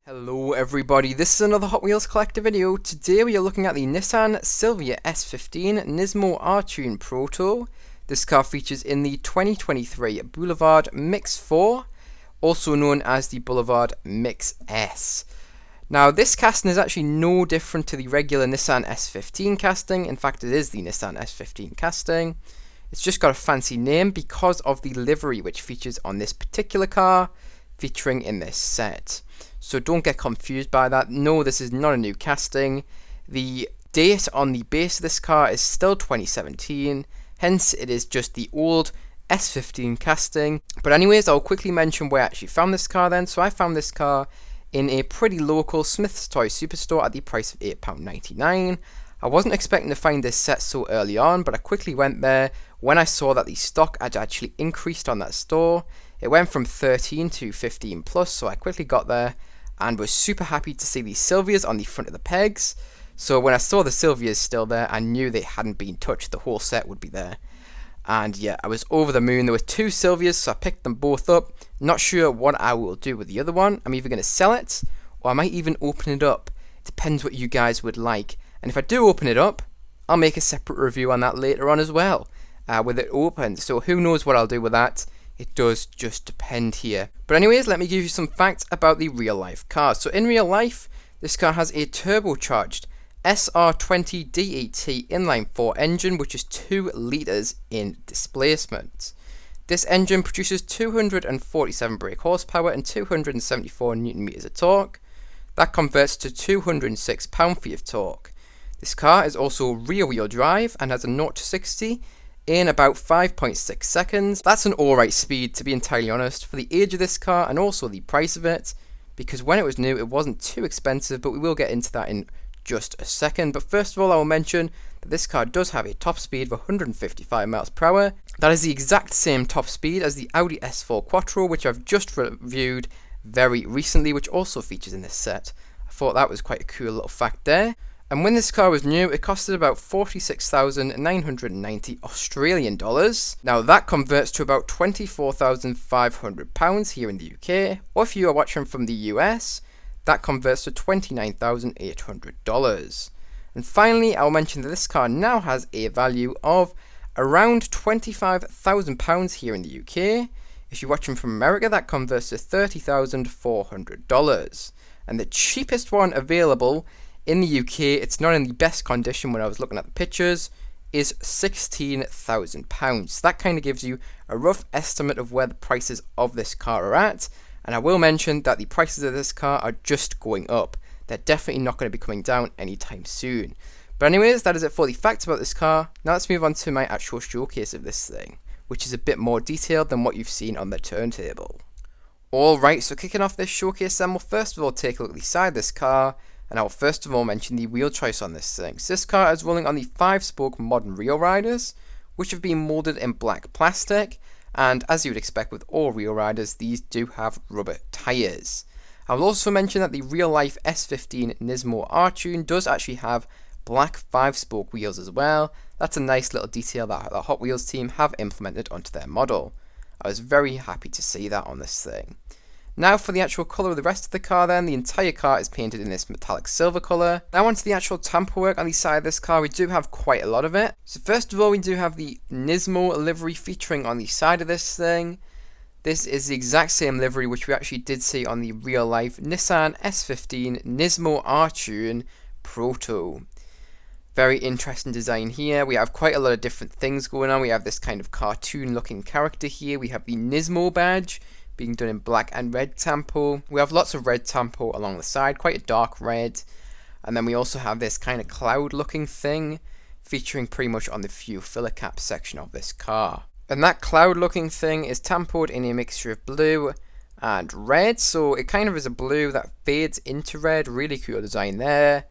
Hello everybody, this is another Hot Wheels Collector video. Today we are looking at the Nissan Silvia S15 Nismo R-Tune Proto. This car features in the 2023 Boulevard Mix 4, also known as the Boulevard Mix S. Now this casting is actually no different to the regular Nissan S15 casting. In fact, it is the Nissan S15 casting. It's just got a fancy name because of the livery which features on this particular car, featuring in this set. So don't get confused by that. No, this is not a new casting. The date on the base of this car is still 2017, hence it is just the old S15 casting. But anyways, I'll quickly mention where I actually found this car then. So I found this car in a pretty local Smyth's Toy Superstore at the price of £8.99. I wasn't expecting to find this set so early on, but I quickly went there when I saw that the stock had actually increased on that store. It went from 13 to 15 plus, so I quickly got there and was super happy to see the Silvias on the front of the pegs. So when I saw the Silvias still there, I knew they hadn't been touched. The whole set would be there. And yeah, I was over the moon. There were two Silvias, so I picked them both up. Not sure what I will do with the other one. I'm either going to sell it, or I might even open it up. It depends what you guys would like. And if I do open it up, I'll make a separate review on that later on as well, with it open. So who knows what I'll do with that. It does just depend here. But anyways, let me give you some facts about the real life car. So in real life, this car has a turbocharged SR20 DET inline 4 engine, which is 2 litres in displacement. This engine produces 247 brake horsepower and 274 Newton meters of torque. That converts to 206 pound-feet of torque. This car is also rear-wheel drive and has a 0 to 60 in about 5.6 seconds. That's an alright speed, to be entirely honest, for the age of this car and also the price of it, because when it was new it wasn't too expensive, but we will get into that in just a second. But first of all, I will mention that this car does have a top speed of 155 miles per hour. That is the exact same top speed as the Audi S4 Quattro, which I've just reviewed very recently, which also features in this set. I thought that was quite a cool little fact there. And when this car was new, it costed about 46,990 Australian dollars. Now that converts to about £24,500 here in the UK, or if you are watching from the US, that converts to $29,800. And finally, I'll mention that this car now has a value of around £25,000 here in the UK. If you're watching from America, that converts to $30,400. And the cheapest one available in the UK, it's not in the best condition when I was looking at the pictures, is £16,000. That kind of gives you a rough estimate of where the prices of this car are at. And I will mention that the prices of this car are just going up. They're definitely not going to be coming down anytime soon. But anyways, that is it for the facts about this car. Now let's move on to my actual showcase of this thing, which is a bit more detailed than what you've seen on the turntable. Alright, so kicking off this showcase then, we'll first of all take a look at the side of this car. And I will first of all mention the wheel choice on this thing. So this car is rolling on the 5-spoke modern Rio Riders, which have been moulded in black plastic, and as you would expect with all Rio Riders, these do have rubber tyres. I will also mention that the real-life S15 Nismo R-Tune does actually have black 5-spoke wheels as well. That's a nice little detail that the Hot Wheels team have implemented onto their model. I was very happy to see that on this thing. Now for the actual colour of the rest of the car then, the entire car is painted in this metallic silver colour. Now onto the actual tamper work on the side of this car, we do have quite a lot of it. So first of all, we do have the Nismo livery featuring on the side of this thing. This is the exact same livery which we actually did see on the real life Nissan S15 Nismo R-Tune Proto. Very interesting design here. We have quite a lot of different things going on. We have this kind of cartoon looking character here. We have the Nismo badge being done in black and red tampo. We have lots of red tampo along the side, quite a dark red. And then we also have this kind of cloud looking thing featuring pretty much on the fuel filler cap section of this car. And that cloud looking thing is tampoed in a mixture of blue and red, so it kind of is a blue that fades into red. Really cool design there.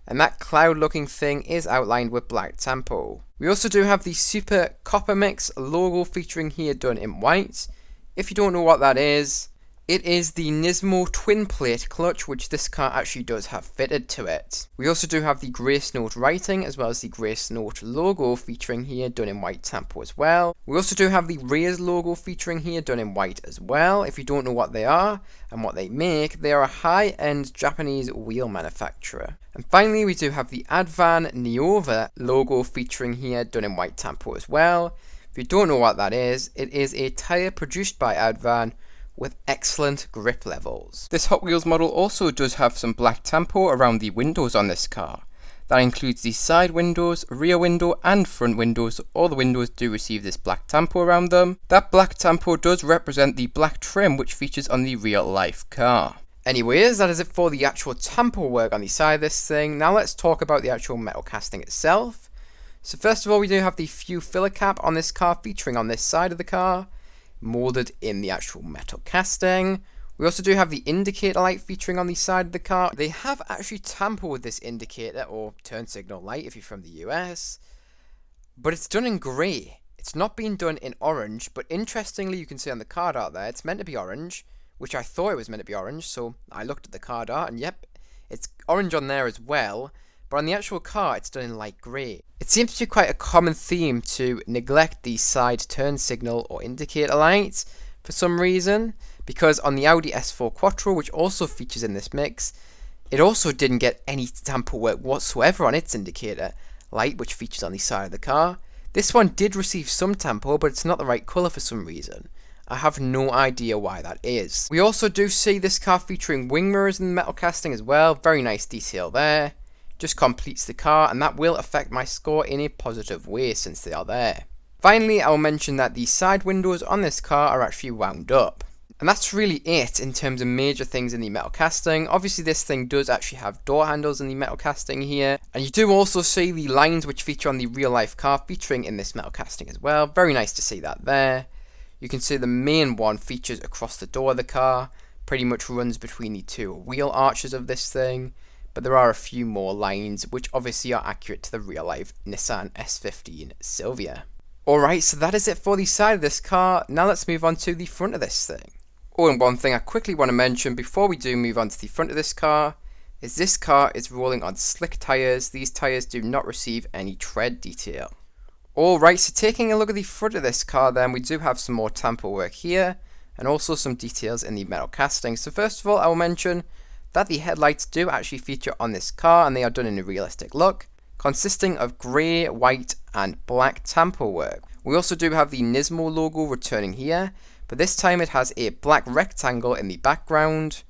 And that cloud looking thing is outlined with black tampo. We also do have the Super Copper Mix logo featuring here done in white. If you don't know what that is, It is the Nismo twin plate clutch, which this car actually does have fitted to it. We also do have the Grace Note writing as well as the Grace Note logo featuring here, done in white tempo as well. We also do have the Raise logo featuring here, done in white as well. If you don't know what they are and what they make, they are a high-end Japanese wheel manufacturer. And finally, we do have the Advan Neova logo featuring here, done in white tempo as well. If you don't know what that is, it is a tyre produced by Advan with excellent grip levels. This Hot Wheels model also does have some black tempo around the windows on this car. That includes the side windows, rear window and front windows. All the windows do receive this black tempo around them. That black tempo does represent the black trim which features on the real life car. Anyways, that is it for the actual tempo work on the side of this thing. Now let's talk about the actual metal casting itself. So first of all, we do have the fuel filler cap on this car featuring on this side of the car, molded in the actual metal casting. We also do have the indicator light featuring on the side of the car. They have actually tampered with this indicator or turn signal light if you're from the US, but it's done in grey. It's not being done in orange, but interestingly you can see on the card art there, it's meant to be orange, which I thought it was meant to be orange, so I looked at the card art and yep, it's orange on there as well. But on the actual car, it's done in light grey. It seems to be quite a common theme to neglect the side turn signal or indicator lights for some reason, because on the Audi S4 Quattro, which also features in this mix, it also didn't get any tamper work whatsoever on its indicator light, which features on the side of the car. This one did receive some tamper, but it's not the right colour for some reason. I have no idea why that is. We also do see this car featuring wing mirrors in the metal casting as well. Very nice detail there. Just completes the car, and that will affect my score in a positive way since they are there. Finally, I'll mention that the side windows on this car are actually wound up. And that's really it in terms of major things in the metal casting. Obviously this thing does actually have door handles in the metal casting here, and you do also see the lines which feature on the real life car featuring in this metal casting as well. Very nice to see that there. You can see the main one features across the door of the car, pretty much runs between the two wheel arches of this thing. But there are a few more lines which obviously are accurate to the real life Nissan S15 Silvia. Alright, so that is it for the side of this car. Now let's move on to the front of this thing. Oh, and one thing I quickly want to mention before we do move on to the front of this car is this car is rolling on slick tyres. These tyres do not receive any tread detail. Alright, so taking a look at the front of this car then, we do have some more tamper work here and also some details in the metal casting. So first of all, I will mention that the headlights do actually feature on this car, and they are done in a realistic look, consisting of grey, white and black tamper work. We also do have the Nismo logo returning here, but this time it has a black rectangle in the background.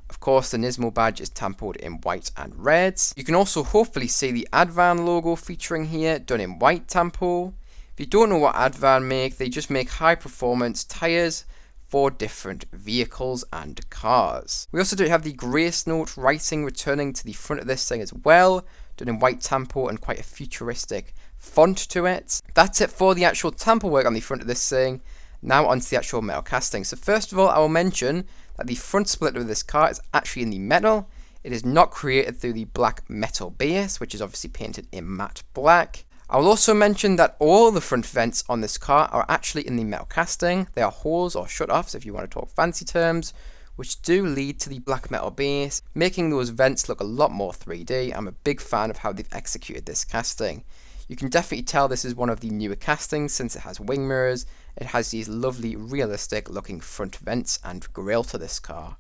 Of course, the Nismo badge is tampered in white and red. You can also hopefully see the Advan logo featuring here, done in white tampo. If you don't know what Advan make, they just make high performance tyres for different vehicles and cars. We also do have the Grace Note writing returning to the front of this thing as well, done in white tampo and quite a futuristic font to it. That's it for the actual tamper work on the front of this thing. Now onto the actual metal casting. So first of all, I will mention that the front splitter of this car is actually in the metal. It is not created through the black metal base, which is obviously painted in matte black. I will also mention that all the front vents on this car are actually in the metal casting. They are holes or shut-offs if you want to talk fancy terms, which do lead to the black metal base, making those vents look a lot more 3D. I'm a big fan of how they've executed this casting. You can definitely tell this is one of the newer castings since it has wing mirrors. It has these lovely realistic looking front vents and grille to this car.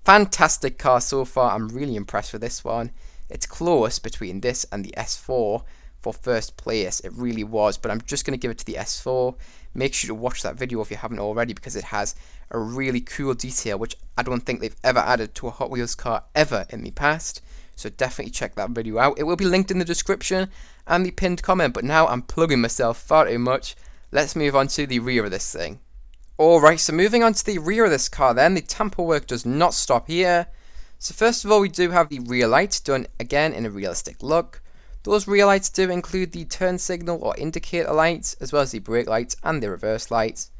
Fantastic car so far. I'm really impressed with this one. It's close between this and the S4 for first place. It really was, but I'm just going to give it to the S4. Make sure to watch that video if you haven't already, because it has a really cool detail which I don't think they've ever added to a Hot Wheels car ever in the past. So definitely check that video out. It will be linked in the description and the pinned comment, but now I'm plugging myself far too much. Let's move on to the rear of this thing. Alright, so moving on to the rear of this car then, the tamper work does not stop here. So first of all, we do have the rear lights done again in a realistic look. Those rear lights do include the turn signal or indicator lights, as well as the brake lights and the reverse lights.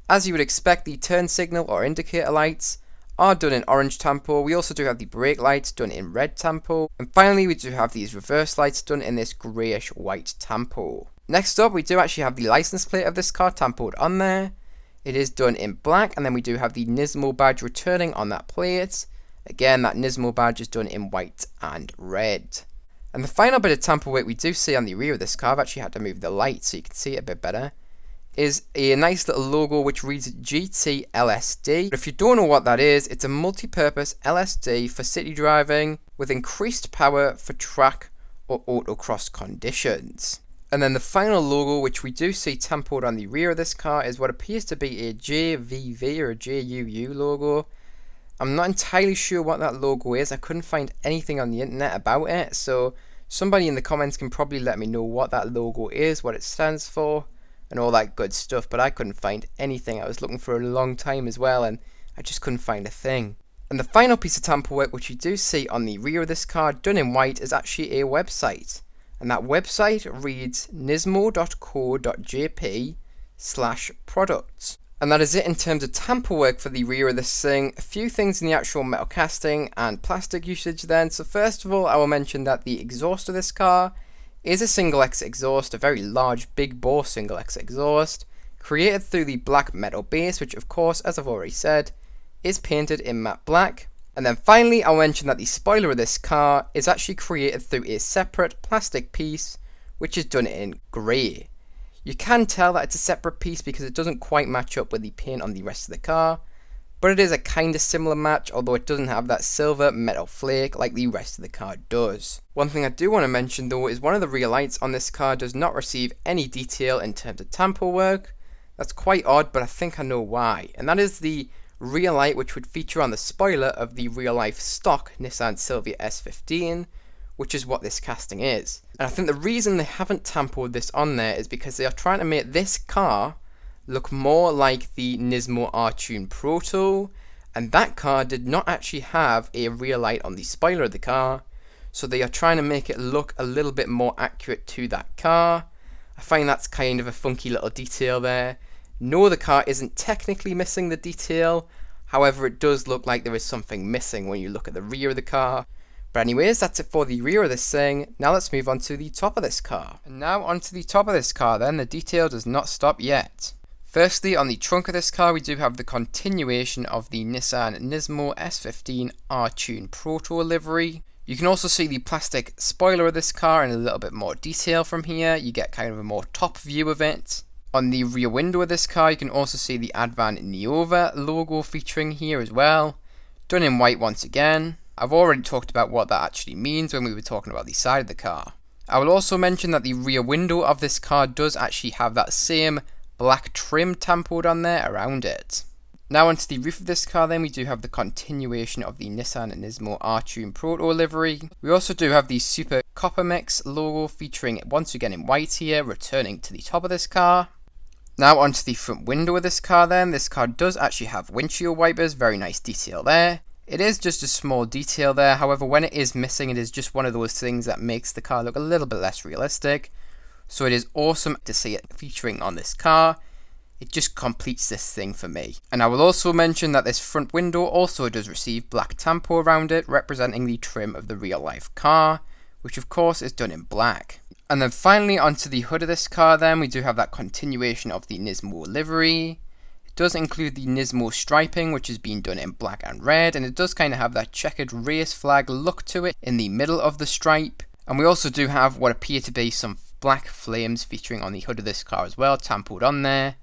As you would expect, the turn signal or indicator lights are done in orange tampo. We also do have the brake lights done in red tampo. And finally, we do have these reverse lights done in this greyish white tampo. Next up, we do actually have the license plate of this car tampoed on there. It is done in black, and then we do have the Nismo badge returning on that plate. Again, that Nismo badge is done in white and red. And the final bit of tamper work we do see on the rear of this car, I've actually had to move the light so you can see it a bit better, is a nice little logo which reads GT LSD. But if you don't know what that is, it's a multi-purpose LSD for city driving with increased power for track or autocross conditions. And then the final logo which we do see tampered on the rear of this car is what appears to be a JVV or a JUU logo. I'm not entirely sure what that logo is. I couldn't find anything on the internet about it, so somebody in the comments can probably let me know what that logo is, what it stands for, and all that good stuff, but I couldn't find anything. I was looking for a long time as well, and I just couldn't find a thing. And the final piece of tamper work which you do see on the rear of this car, done in white, is actually a website. And that website reads nismo.co.jp/products. And that is it in terms of tamper work for the rear of this thing. A few things in the actual metal casting and plastic usage then. So first of all, I will mention that the exhaust of this car is a single exit exhaust, a very large, big bore single exit exhaust, created through the black metal base, which of course, as I've already said, is painted in matte black. And then finally, I'll mention that the spoiler of this car is actually created through a separate plastic piece, which is done in grey. You can tell that it's a separate piece because it doesn't quite match up with the paint on the rest of the car, but it is a kind of similar match, although it doesn't have that silver metal flake like the rest of the car does. One thing I do want to mention though is one of the rear lights on this car does not receive any detail in terms of tamper work. That's quite odd, but I think I know why, and that is the rear light which would feature on the spoiler of the real life stock Nissan Silvia S15, which is what this casting is. And I think the reason they haven't tampered this on there is because they are trying to make this car look more like the Nismo R-Tune Proto, and that car did not actually have a rear light on the spoiler of the car, so they are trying to make it look a little bit more accurate to that car. I find that's kind of a funky little detail there. No, the car isn't technically missing the detail, however it does look like there is something missing when you look at the rear of the car. But anyways, that's it for the rear of this thing. Now let's move on to the top of this car. And now onto the top of this car then, the detail does not stop yet. Firstly, on the trunk of this car we do have the continuation of the Nissan Nismo S15 R-Tune Proto livery. You can also see the plastic spoiler of this car in a little bit more detail from here. You get kind of a more top view of it. On the rear window of this car you can also see the Advan Neova logo featuring here as well, done in white once again. I've already talked about what that actually means when we were talking about the side of the car. I will also mention that the rear window of this car does actually have that same black trim tampered on there around it. Now onto the roof of this car then, we do have the continuation of the Nissan Nismo R-Tune Proto livery. We also do have the Super Copper Mix logo featuring once again in white here, returning to the top of this car. Now onto the front window of this car then. This car does actually have windshield wipers, very nice detail there. It is just a small detail there, however when it is missing it is just one of those things that makes the car look a little bit less realistic. So it is awesome to see it featuring on this car. It just completes this thing for me. And I will also mention that this front window also does receive black tampo around it, representing the trim of the real life car, which of course is done in black. And then finally onto the hood of this car then, we do have that continuation of the Nismo livery. It does include the Nismo striping, which is being done in black and red, and it does kind of have that checkered race flag look to it in the middle of the stripe. And we also do have what appear to be some black flames featuring on the hood of this car as well, tampoed on there.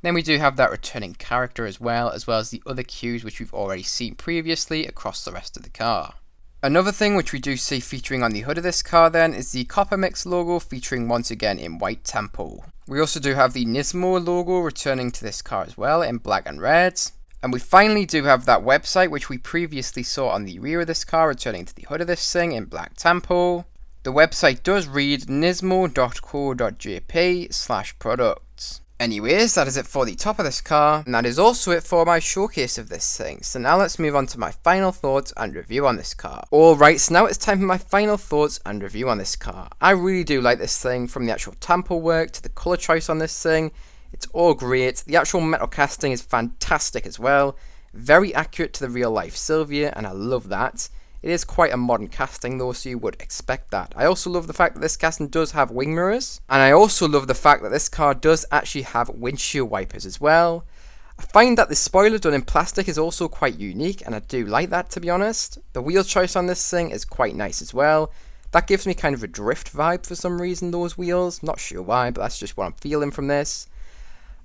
Then we do have that returning character as well as the other cues which we've already seen previously across the rest of the car. Another thing which we do see featuring on the hood of this car then is the Copper Mix logo featuring once again in white tempo. We also do have the Nismo logo returning to this car as well in black and red. And we finally do have that website which we previously saw on the rear of this car returning to the hood of this thing in black tempo. The website does read nismo.co.jp/products. Anyways, that is it for the top of this car, and that is also it for my showcase of this thing. So now let's move on to my final thoughts and review on this car. Alright, so now it's time for my final thoughts and review on this car. I really do like this thing, from the actual tampo work to the colour choice on this thing. It's all great. The actual metal casting is fantastic as well. Very accurate to the real life Silvia, and I love that. It is quite a modern casting though, so you would expect that. I also love the fact that this casting does have wing mirrors. And I also love the fact that this car does actually have windshield wipers as well. I find that the spoiler done in plastic is also quite unique, and I do like that, to be honest. The wheel choice on this thing is quite nice as well. That gives me kind of a drift vibe for some reason, those wheels. Not sure why, but that's just what I'm feeling from this.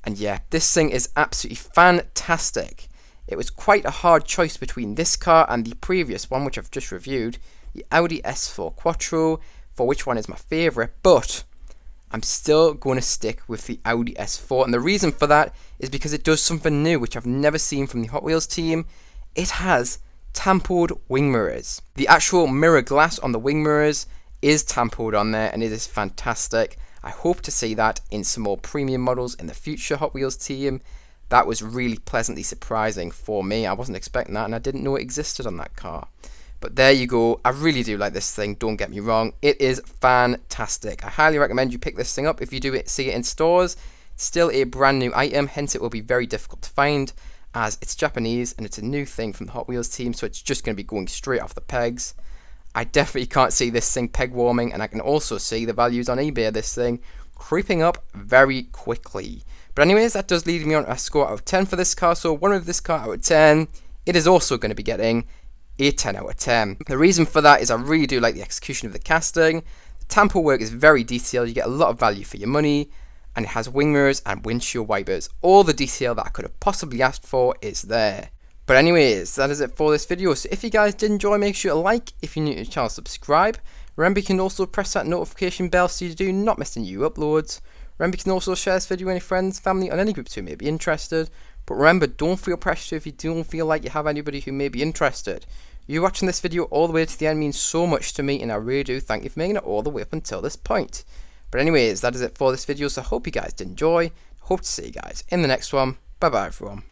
And yeah, this thing is absolutely fantastic. It was quite a hard choice between this car and the previous one, which I've just reviewed, the Audi S4 Quattro, for which one is my favourite, but I'm still going to stick with the Audi S4, and the reason for that is because it does something new, which I've never seen from the Hot Wheels team. It has tampered wing mirrors. The actual mirror glass on the wing mirrors is tampered on there, and it is fantastic. I hope to see that in some more premium models in the future, Hot Wheels team. That was really pleasantly surprising for me. I wasn't expecting that, and I didn't know it existed on that car. But there you go. I really do like this thing, don't get me wrong. It is fantastic. I highly recommend you pick this thing up if you do see it in stores. It's still a brand new item, hence it will be very difficult to find, as it's Japanese and it's a new thing from the Hot Wheels team, so it's just going to be going straight off the pegs. I definitely can't see this thing peg warming, and I can also see the values on eBay of this thing creeping up very quickly. But anyways, that does lead me on a score out of 10 for this car, so one of this car out of 10, it is also going to be getting a 10 out of 10. The reason for that is I really do like the execution of the casting. The tamper work is very detailed, you get a lot of value for your money, and it has wing mirrors and windshield wipers. All the detail that I could have possibly asked for is there. But anyways, that is it for this video. So if you guys did enjoy, make sure to like. If you're new to the channel, subscribe. Remember, you can also press that notification bell so you do not miss any new uploads. Remember, you can also share this video with any friends, family, and any groups who may be interested. But remember, don't feel pressure if you don't feel like you have anybody who may be interested. You watching this video all the way to the end means so much to me, and I really do thank you for making it all the way up until this point. But anyways, that is it for this video, so I hope you guys did enjoy. Hope to see you guys in the next one. Bye bye everyone.